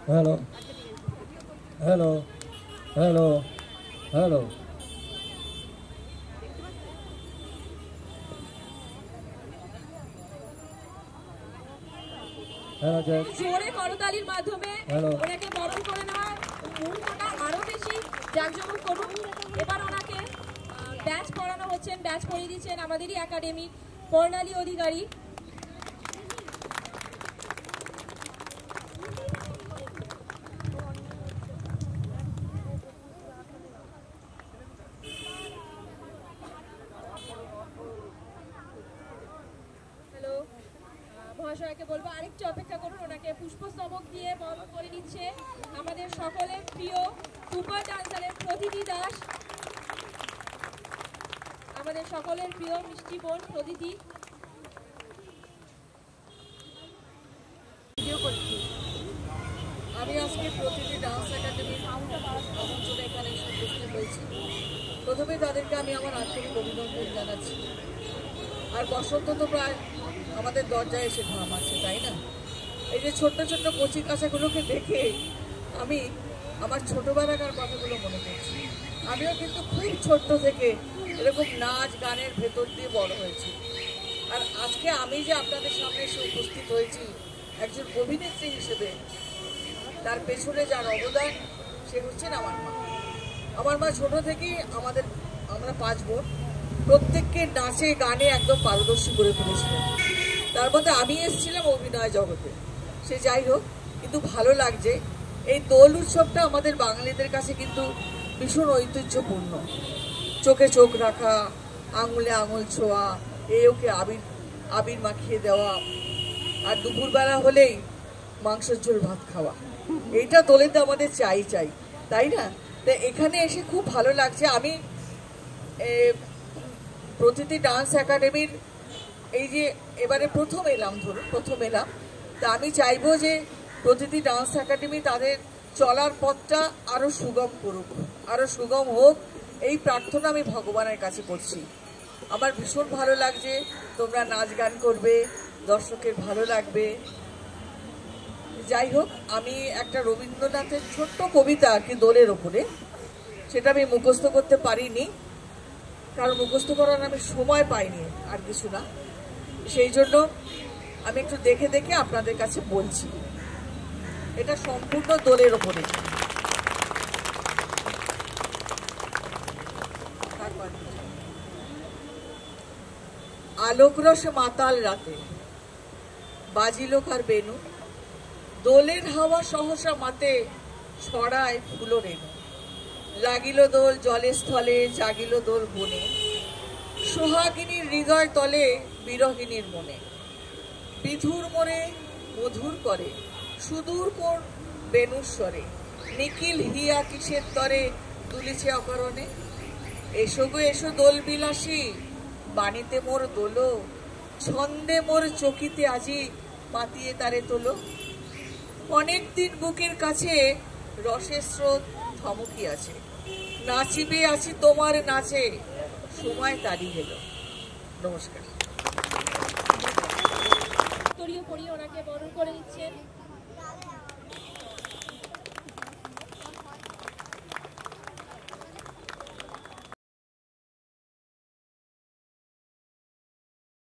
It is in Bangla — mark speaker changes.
Speaker 1: হ্যালো হ্যালো হ্যালো হ্যালো
Speaker 2: জোরে করতালির মাধ্যমে ওনাকে বরণ করে নেওয়ার মুহূর্তটা আরো বেশি জাঁকজমক করুন। এবার ওনাকে ব্যাচ পড়ানো হচ্ছেন, ব্যাচ পড়িয়ে দিচ্ছেন আমাদেরই একাডেমি বর্ণালী অধিকারী। মহাশয়কে বলবো আরেকটু অপেক্ষা করুন, ওনাকে পুষ্পস্তবক দিয়ে বরণ করে নিচ্ছে আমাদের সকলের প্রিয় সুপার ডান্সারের প্রতিটি দাস, আমাদের সকলের প্রিয় মিষ্টি বোন প্রতিটি।
Speaker 3: আমি আজকে প্রতিটি ডান্স একাডেমির আমন্ত্রণে এখানে এসে উপস্থিত হয়েছি। প্রথমে তাদেরকে আমি আমার আন্তরিক অভিনন্দন জানাচ্ছি। আর বসন্ত তো প্রায় আমাদের দরজায় এসে ঘামাচ্ছে, তাই না? এই যে ছোট্ট ছোট্ট কচি কাঁচাগুলোকে দেখে আমি আমার ছোটবেলাকার কথাগুলো মনে করছি। আমিও কিন্তু খুব ছোট্ট থেকে এরকম নাচ গানের ভেতর দিয়ে বড় হয়েছি। আর আজকে আমি যে আপনাদের সামনে এসে উপস্থিত হয়েছি একজন অভিনেত্রী হিসেবে, তার পেছনে যার অবদান সে হচ্ছেন আমার মা। আমার মা ছোট থেকেই আমরা 5 বোন, প্রত্যেককে নাচে গানে একদম পারদর্শী করে তুলেছিলেন। তার মধ্যে আমি এসেছিলাম অভিনয় জগতে। সে যাই হোক, কিন্তু ভালো লাগছে এই দোল উৎসবটা আমাদের বাঙালিদের কাছে কিন্তু ভীষণ ঐতিহ্যপূর্ণ। চোখে চোখ রাখা, আঙুলে আঙুল ছোঁয়া, ওকে আবির মাখিয়ে দেওয়া, আর দুপুরবেলা হলেই মাংসের ঝোল ভাত খাওয়া, এইটা দোলেতে আমাদের চাই, তাই না? তো এখানে এসে খুব ভালো লাগছে। আমি প্রতিটি ডান্স একাডেমির এই যে এবারে প্রথম এলাম, তা আমি চাইবো যে প্রতিটি ডান্স একাডেমি তাদের চলার পথটা আরো সুগম করুক, আরো সুগম হোক, এই প্রার্থনা আমি ভগবানের কাছে করছি। আমার ভীষণ ভালো লাগছে, তোমরা নাচ গান করবে, দর্শকের ভালো লাগবে। যাই হোক, আমি একটা রবীন্দ্রনাথের ছোট্ট কবিতা আর কি দোলের ওপরে, সেটা আমি মুখস্থ করতে পারিনি, কারণ মুখস্থ করার আমি সময় পাইনি, আর কিছু না। সেই জন্য আমি একটু দেখে দেখে আপনাদের কাছে বলছি। এটা সম্পূর্ণ দোলের ওপরে। আলোকরস মাতাল রাতে বাজিল কার বেনু, দোলের হাওয়া সহসা মাতে ছড়ায় ফুলো রেণু। লাগিল দোল জলে স্থলে, জাগিল দোল বনে, সোহাগিনীর হৃদয় তলে বিরহিনীর মনে। বিধুর মোরে মধুর করে সুদূর কোন বেনুস্বরে, নিখিল হিয়া কিসের তরে তুলিছে অকারণে। এসো গো এসো দোল বিলাসী, বাণীতে মোর দোলো, ছন্দে মোর চকিতে আজি মাতিয়ে তারে তোলো। অনেকদিন বুকের কাছে রসের স্রোত থমকি আছে, নাচিবে আছি তোমার নাচে, সময় তারি হলো। নমস্কার।
Speaker 2: উত্তরীয় পরিয়ে ওনাকে বরণ করে নিচ্ছেন